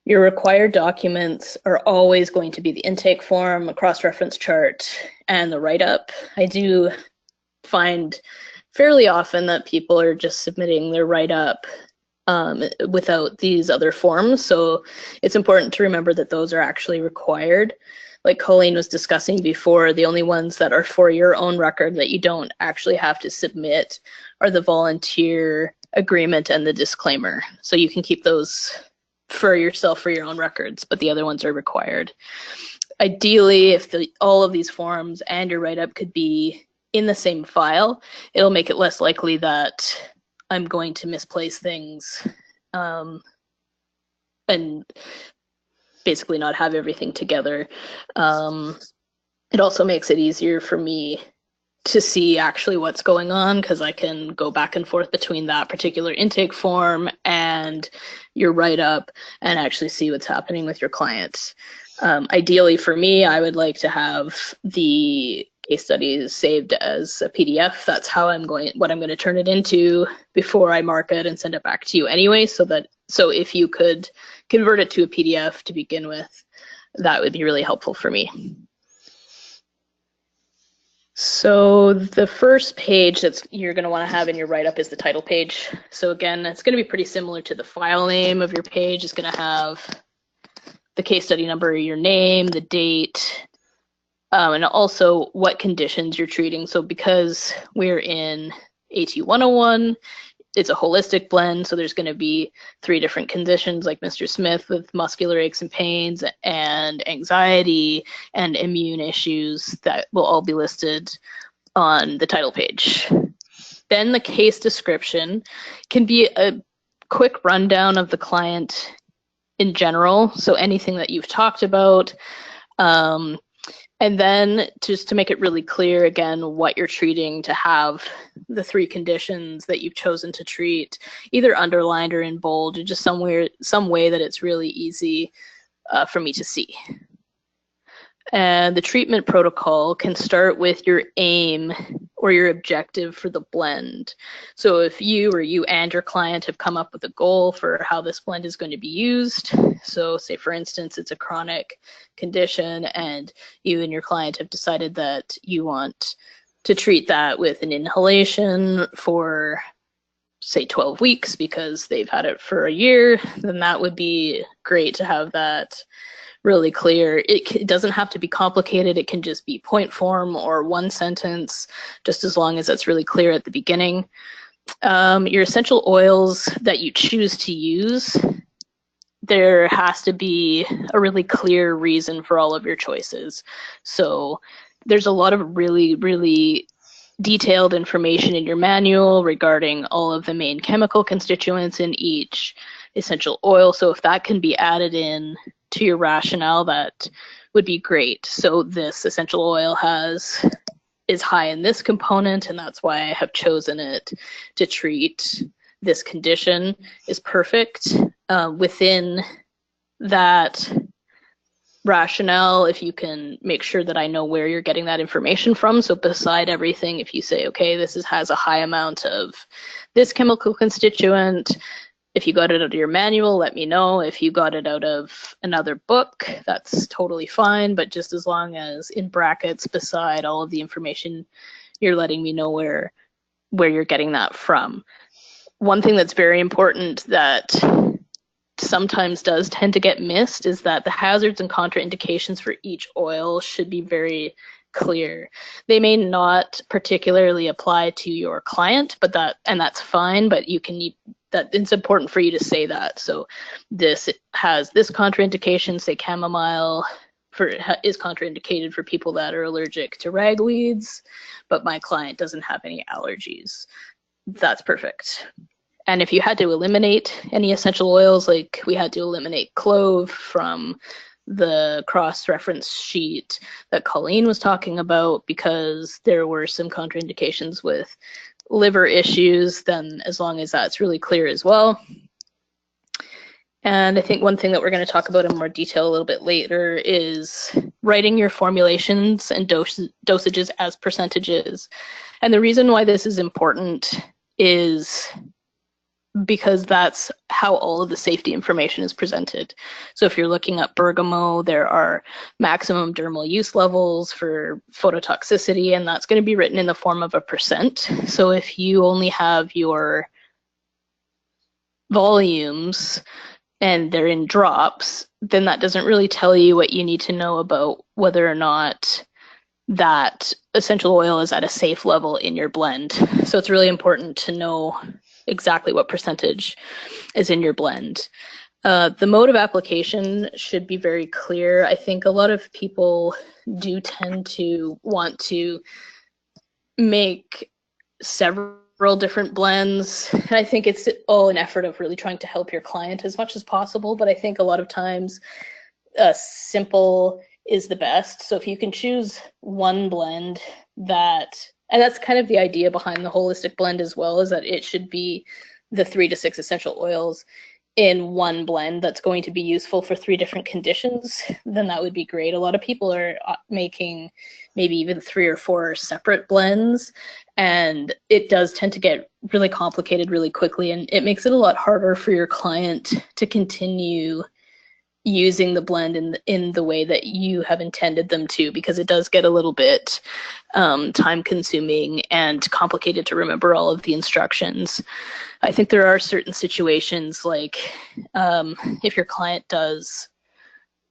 Your required documents are always going to be the intake form, a cross-reference chart, and the write-up. I do find fairly often that people are just submitting their write-up without these other forms, so it's important to remember that those are actually required. Like Colleen was discussing before, the only ones that are for your own record that you don't actually have to submit are the volunteer agreement and the disclaimer. So you can keep those for yourself for your own records, but the other ones are required. Ideally, if all of these forms and your write-up could be in the same file, it'll make it less likely that I'm going to misplace things and basically not have everything together. It also makes it easier for me to see actually what's going on because I can go back and forth between that particular intake form and your write-up and actually see what's happening with your clients. Ideally for me, I would like to have the case studies saved as a PDF. That's how what I'm going to turn it into before I mark it and send it back to you anyway, so if you could convert it to a PDF to begin with, that would be really helpful for me. So the first page that you're going to want to have in your write-up is the title page. So again, it's going to be pretty similar to the file name of your page. It's going to have the case study number, your name, the date, and also what conditions you're treating. So because we're in AT 101, it's a holistic blend, so there's going to be 3 different conditions, like Mr. Smith with muscular aches and pains and anxiety and immune issues that will all be listed on the title page. Then the case description can be a quick rundown of the client in general, so anything that you've talked about, and then just to make it really clear, again, what you're treating, to have the 3 conditions that you've chosen to treat either underlined or in bold, or just some way that it's really easy for me to see. And the treatment protocol can start with your aim or your objective for the blend. So if you and your client have come up with a goal for how this blend is going to be used, so say for instance it's a chronic condition and you and your client have decided that you want to treat that with an inhalation for say 12 weeks because they've had it for a year, then that would be great to have that really clear. It doesn't have to be complicated. It can just be point form or 1 sentence, just as long as it's really clear at the beginning. Your essential oils that you choose to use, there has to be a really clear reason for all of your choices. So there's a lot of really, really detailed information in your manual regarding all of the main chemical constituents in each essential oil. So if that can be added in to your rationale, that would be great. So this essential oil is high in this component, and that's why I have chosen it to treat this condition, is perfect. Within that rationale, if you can make sure that I know where you're getting that information from. So beside everything, if you say, okay, has a high amount of this chemical constituent, if you got it out of your manual, let me know. If you got it out of another book, that's totally fine. But just as long as in brackets beside all of the information, you're letting me know where you're getting that from. One thing that's very important that sometimes does tend to get missed is that the hazards and contraindications for each oil should be very clear. They may not particularly apply to your client, but that's fine, but it's important for you to say that. So this has this contraindication, say chamomile is contraindicated for people that are allergic to ragweeds, but my client doesn't have any allergies. That's perfect. And if you had to eliminate any essential oils, like we had to eliminate clove from the cross-reference sheet that Colleen was talking about because there were some contraindications with liver issues, then as long as that's really clear as well. And I think one thing that we're going to talk about in more detail a little bit later is writing your formulations and dosages as percentages. And the reason why this is important is because that's how all of the safety information is presented. So if you're looking at bergamot, there are maximum dermal use levels for phototoxicity, and that's going to be written in the form of a percent. So if you only have your volumes and they're in drops, then that doesn't really tell you what you need to know about whether or not that essential oil is at a safe level in your blend. So it's really important to know exactly what percentage is in your blend. The mode of application should be very clear. I think a lot of people do tend to want to make several different blends. And I think it's all an effort of really trying to help your client as much as possible. But I think a lot of times simple is the best. So if you can choose one blend and that's kind of the idea behind the holistic blend as well, is that it should be the 3 to 6 essential oils in one blend that's going to be useful for 3 different conditions, then that would be great. A lot of people are making maybe even 3 or 4 separate blends, and it does tend to get really complicated really quickly, and it makes it a lot harder for your client to continue using the blend in the way that you have intended them to, because it does get a little bit time consuming and complicated to remember all of the instructions. I think there are certain situations, like if your client does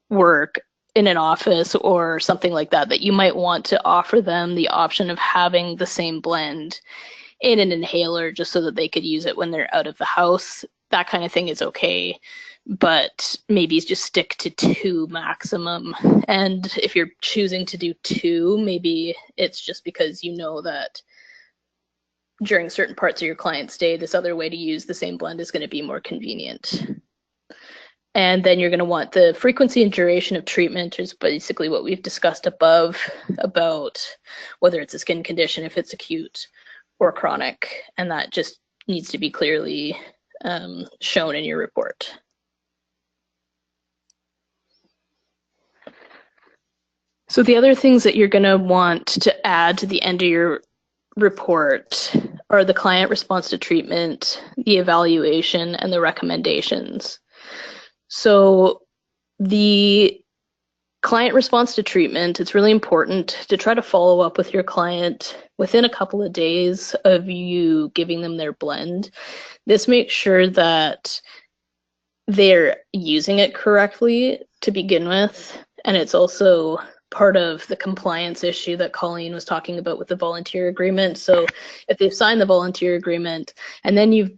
work in an office or something like that, that you might want to offer them the option of having the same blend in an inhaler just so that they could use it when they're out of the house. That kind of thing is okay, but maybe just stick to 2 maximum. And if you're choosing to do 2, maybe it's just because you know that during certain parts of your client's day, this other way to use the same blend is going to be more convenient. And then you're going to want the frequency and duration of treatment, which is basically what we've discussed above about whether it's a skin condition, if it's acute or chronic, and that just needs to be clearly shown in your report. So the other things that you're going to want to add to the end of your report are the client response to treatment, the evaluation, and the recommendations. So the client response to treatment, it's really important to try to follow up with your client within a couple of days of you giving them their blend. This makes sure that they're using it correctly to begin with, and it's also part of the compliance issue that Colleen was talking about with the volunteer agreement. So if they've signed the volunteer agreement and then you've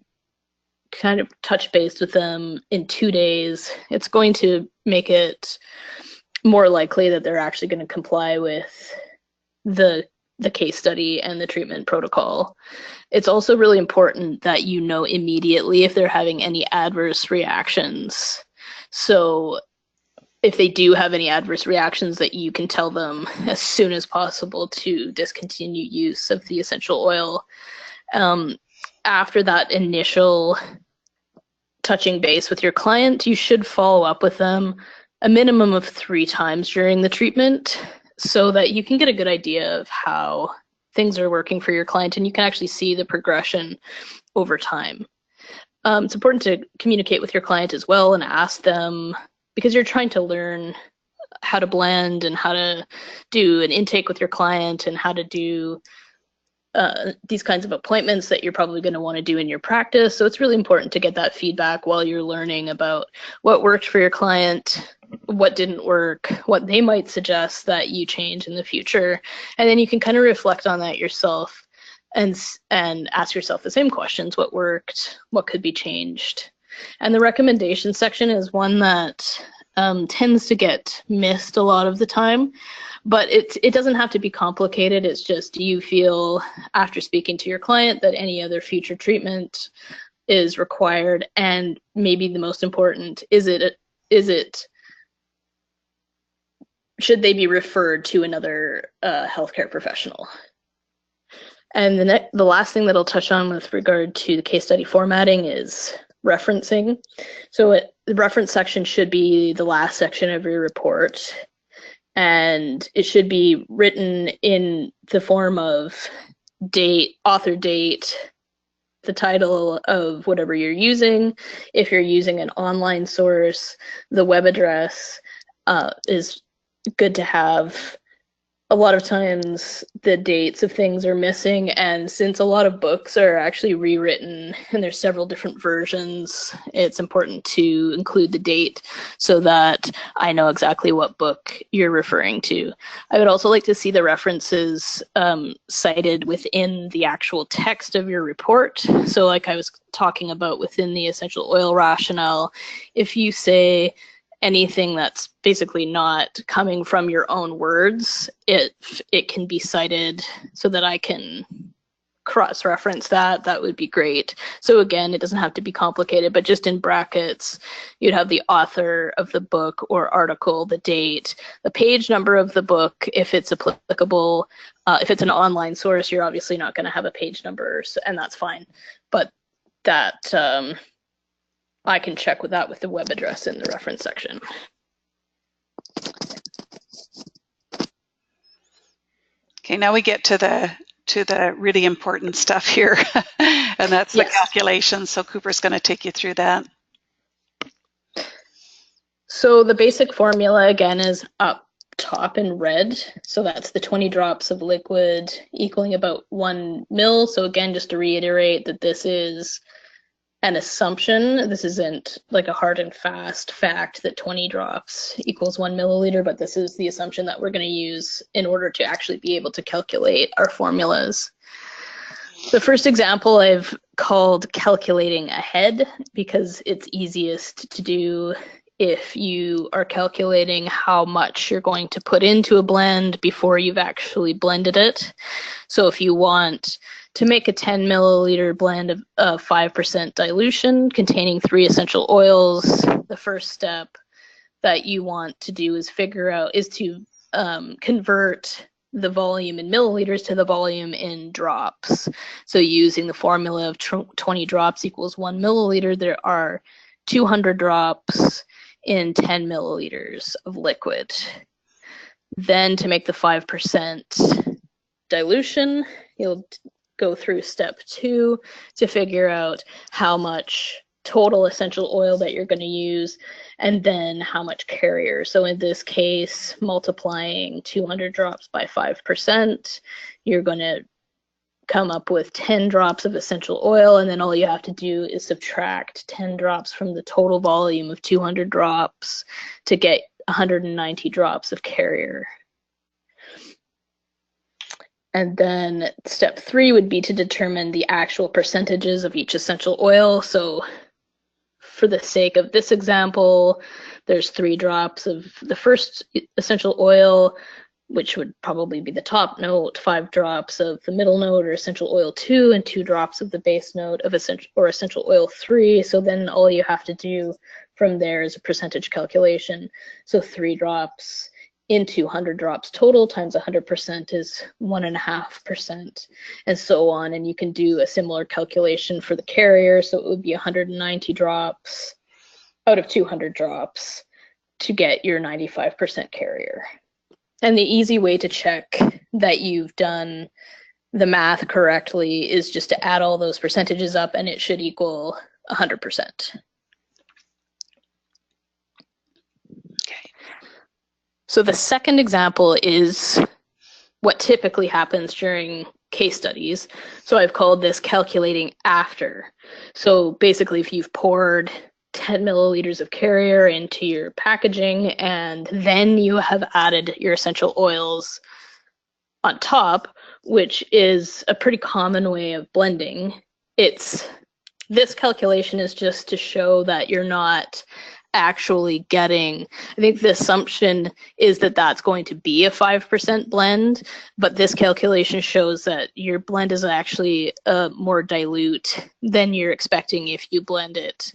kind of touch base with them in 2 days, it's going to make it more likely that they're actually going to comply with the case study and the treatment protocol. It's also really important that you know immediately if they're having any adverse reactions. So if they do have any adverse reactions, that you can tell them as soon as possible to discontinue use of the essential oil. After that initial touching base with your client, you should follow up with them a minimum of 3 times during the treatment so that you can get a good idea of how things are working for your client and you can actually see the progression over time. It's important to communicate with your client as well and ask them, because you're trying to learn how to blend and how to do an intake with your client and how to do these kinds of appointments that you're probably going to want to do in your practice. So it's really important to get that feedback while you're learning about what worked for your client, what didn't work, what they might suggest that you change in the future. And then you can kind of reflect on that yourself and ask yourself the same questions: what worked, what could be changed. And the recommendation section is one that tends to get missed a lot of the time, but it doesn't have to be complicated. It's just, do you feel after speaking to your client that any other future treatment is required? And maybe the most important, should they be referred to another healthcare professional? And the last thing that I'll touch on with regard to the case study formatting is referencing. So the reference section should be the last section of your report, and it should be written in the form of date, author date, the title of whatever you're using. If you're using an online source, the web address is good to have. A lot of times the dates of things are missing, and since a lot of books are actually rewritten and there's several different versions, it's important to include the date so that I know exactly what book you're referring to. I would also like to see the references cited within the actual text of your report. So like I was talking about within the essential oil rationale, if you say anything that's basically not coming from your own words, it can be cited so that I can cross-reference that. That would be great. So again, it doesn't have to be complicated, but just in brackets, you'd have the author of the book or article, the date, the page number of the book, if it's applicable. If it's an online source, you're obviously not going to have a page number, and that's fine. But that I can check with that with the web address in the reference section. Okay, now we get to the really important stuff here, and that's the calculations. So Cooper's going to take you through that. So the basic formula again is up top in red. So that's the 20 drops of liquid equaling about 1 ml. So again, just to reiterate that this is an assumption. This isn't like a hard and fast fact that 20 drops equals 1 milliliter, but this is the assumption that we're going to use in order to actually be able to calculate our formulas. The first example I've called calculating ahead because it's easiest to do if you are calculating how much you're going to put into a blend before you've actually blended it. So if you want to make a 10 milliliter blend of 5% dilution containing 3 essential oils, the first step that you want to do is to convert the volume in milliliters to the volume in drops. So using the formula of 20 drops equals 1 milliliter, there are 200 drops in 10 milliliters of liquid. Then to make the 5% dilution, you'll go through step 2 to figure out how much total essential oil that you're going to use and then how much carrier. So in this case, multiplying 200 drops by 5%, you're going to come up with 10 drops of essential oil, and then all you have to do is subtract 10 drops from the total volume of 200 drops to get 190 drops of carrier. And then step 3 would be to determine the actual percentages of each essential oil. So for the sake of this example, there's 3 drops of the first essential oil, which would probably be the top note, 5 drops of the middle note or essential oil 2, and 2 drops of the base note of essential oil 3. So then all you have to do from there is a percentage calculation. So 3 drops into 100 drops total times 100% is 1.5%, and so on. And you can do a similar calculation for the carrier. So it would be 190 drops out of 200 drops to get your 95% carrier. And the easy way to check that you've done the math correctly is just to add all those percentages up, and it should equal 100%. Okay. So the second example is what typically happens during case studies. So I've called this calculating after. So basically, if you've poured 10 milliliters of carrier into your packaging and then you have added your essential oils on top, which is a pretty common way of blending, this calculation is just to show that you're not actually getting, I think the assumption is that that's going to be a 5% blend, but this calculation shows that your blend is actually more dilute than you're expecting if you blend it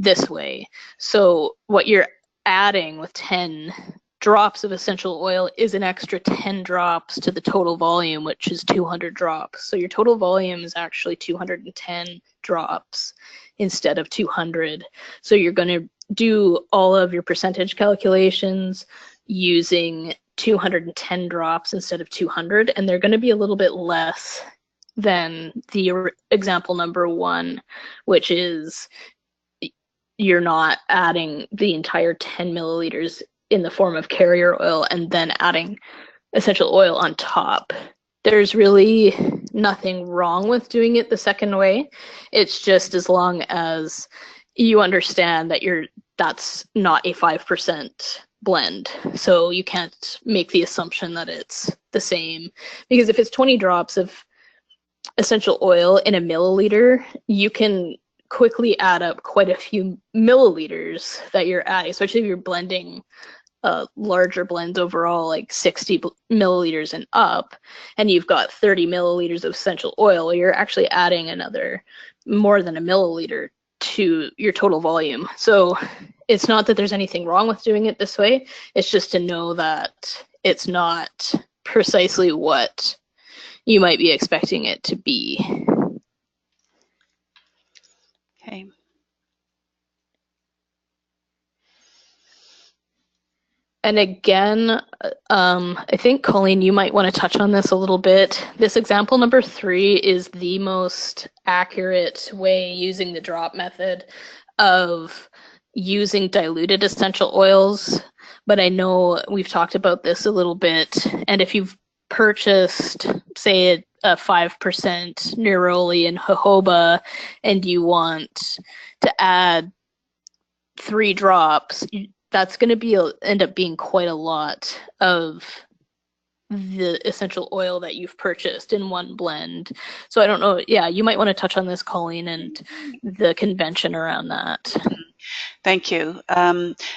this way. So what you're adding with 10 drops of essential oil is an extra 10 drops to the total volume, which is 200 drops. So your total volume is actually 210 drops instead of 200. So you're going to do all of your percentage calculations using 210 drops instead of 200, and they're going to be a little bit less than the example number 1, which is you're not adding the entire 10 milliliters in the form of carrier oil and then adding essential oil on top. There's really nothing wrong with doing it the second way. It's just as long as you understand that that's not a 5% blend. So you can't make the assumption that it's the same. Because if it's 20 drops of essential oil in a milliliter, you can quickly add up quite a few milliliters that you're adding, especially if you're blending larger blends overall, like 60 milliliters and up, and you've got 30 milliliters of essential oil, you're actually adding another more than a milliliter to your total volume. So it's not that there's anything wrong with doing it this way, it's just to know that it's not precisely what you might be expecting it to be. Okay. And again, I think, Colleen, you might want to touch on this a little bit. This example number 3 is the most accurate way using the drop method of using diluted essential oils. But I know we've talked about this a little bit. And if you've purchased, say, a 5% neroli and jojoba, and you want to add 3 drops, that's going to end up being quite a lot of the essential oil that you've purchased in one blend. So I don't know. Yeah, you might want to touch on this, Colleen, and the convention around that. Thank you.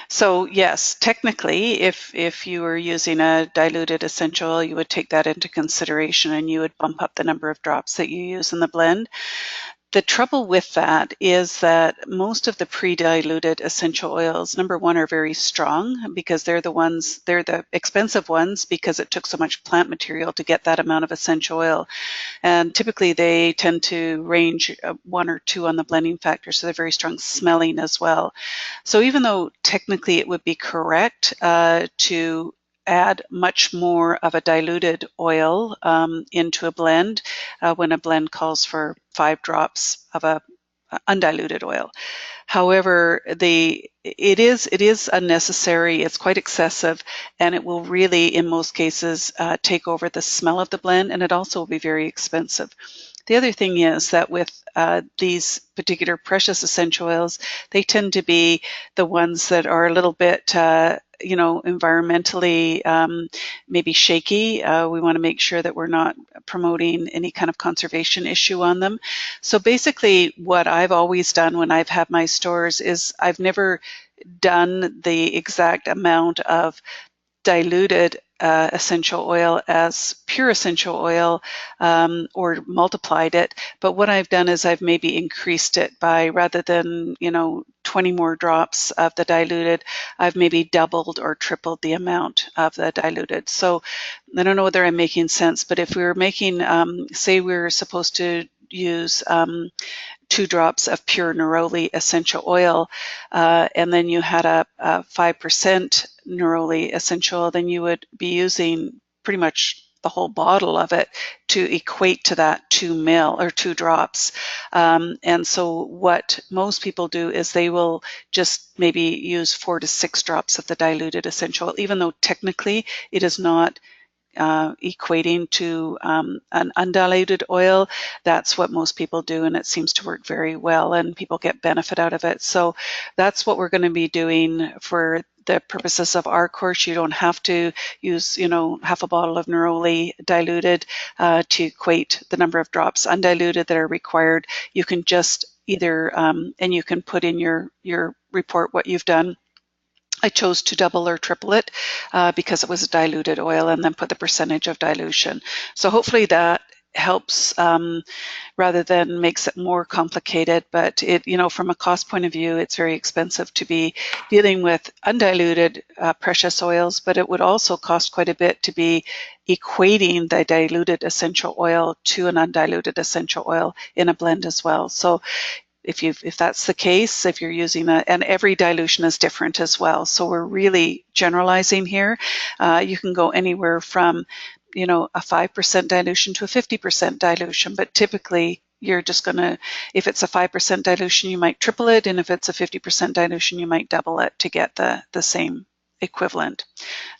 So yes, technically, if you were using a diluted essential oil, you would take that into consideration and you would bump up the number of drops that you use in the blend. The trouble with that is that most of the pre-diluted essential oils, number 1, are very strong because they're the expensive ones because it took so much plant material to get that amount of essential oil. And typically they tend to range 1 or 2 on the blending factor, so they're very strong smelling as well. So even though technically it would be correct to add much more of a diluted oil into a blend when a blend calls for 5 drops of a undiluted oil. However, it is unnecessary, it's quite excessive, and it will really, in most cases, take over the smell of the blend, and it also will be very expensive. The other thing is that with these particular precious essential oils, they tend to be the ones that are a little bit environmentally maybe shaky. We want to make sure that we're not promoting any kind of conservation issue on them. So basically what I've always done when I've had my stores is I've never done the exact amount of diluted essential oil as pure essential oil, or multiplied it. But what I've done is I've maybe increased it by, rather than 20 more drops of the diluted, I've maybe doubled or tripled the amount of the diluted. So I don't know whether I'm making sense, but if we were making, say we were supposed to use 2 drops of pure neroli essential oil, and then you had a 5% neroli essential oil, then you would be using pretty much the whole bottle of it to equate to that 2 ml or 2 drops. And so what most people do is they will just maybe use 4 to 6 drops of the diluted essential oil, even though technically it is not equating to an undiluted oil. That's what most people do, and it seems to work very well, and people get benefit out of it. So that's what we're going to be doing for the purposes of our course. You don't have to use, half a bottle of neroli diluted to equate the number of drops undiluted that are required. You can just either, and you can put in your report what you've done. I chose to double or triple it because it was a diluted oil, and then put the percentage of dilution. So hopefully that helps, rather than makes it more complicated. But it, from a cost point of view, it's very expensive to be dealing with undiluted precious oils, but it would also cost quite a bit to be equating the diluted essential oil to an undiluted essential oil in a blend as well. So if that's the case, if you're using and every dilution is different as well. So we're really generalizing here. You can go anywhere from, a 5% dilution to a 50% dilution, but typically you're just going to, if it's a 5% dilution, you might triple it, and if it's a 50% dilution, you might double it to get the same equivalent.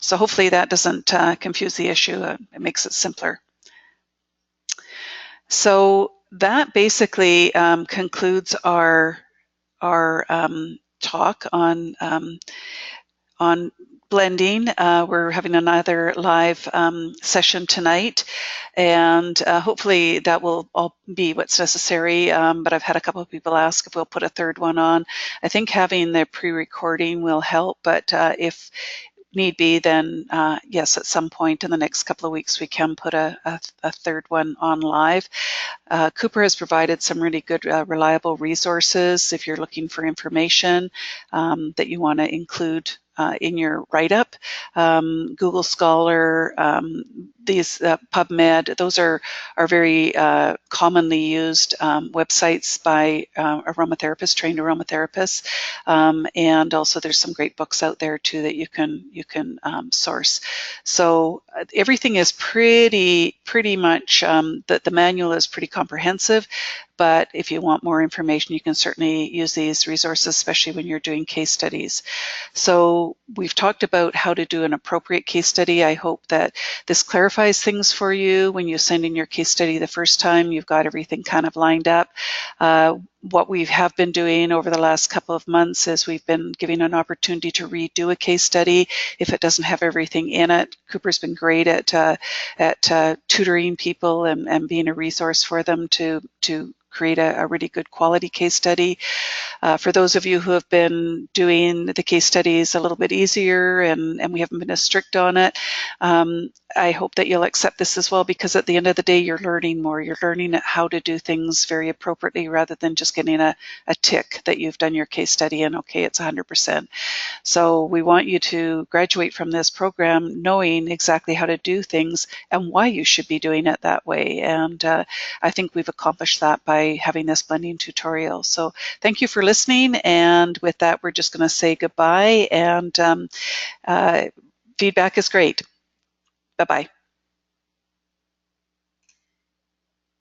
So hopefully that doesn't confuse the issue. It makes it simpler. So that basically concludes our talk on blending. We're having another live session tonight, and hopefully that will all be what's necessary. But I've had a couple of people ask if we'll put a third one on. I think having the pre-recording will help, but if need be, then yes, at some point in the next couple of weeks we can put a third one on live. Cooper has provided some really good, reliable resources if you're looking for information that you want to include in your write-up. Google Scholar, these PubMed, those are very commonly used websites by trained aromatherapists, and also there's some great books out there too that you can source. So everything is pretty much, the manual is pretty comprehensive, but if you want more information, you can certainly use these resources, especially when you're doing case studies. So we've talked about how to do an appropriate case study. I hope that this clarifies things for you. When you send in your case study the first time, you've got everything kind of lined up. What we have been doing over the last couple of months is we've been giving an opportunity to redo a case study if it doesn't have everything in it. Cooper's been great at tutoring people and being a resource for them to create a really good quality case study. For those of you who have been doing the case studies a little bit easier and we haven't been as strict on it, I hope that you'll accept this as well, because at the end of the day, you're learning more. You're learning how to do things very appropriately rather than just getting a tick that you've done your case study and okay, it's 100%. So we want you to graduate from this program knowing exactly how to do things and why you should be doing it that way. And I think we've accomplished that by having this blending tutorial. So thank you for listening. And with that, we're just going to say goodbye. And feedback is great. Bye-bye.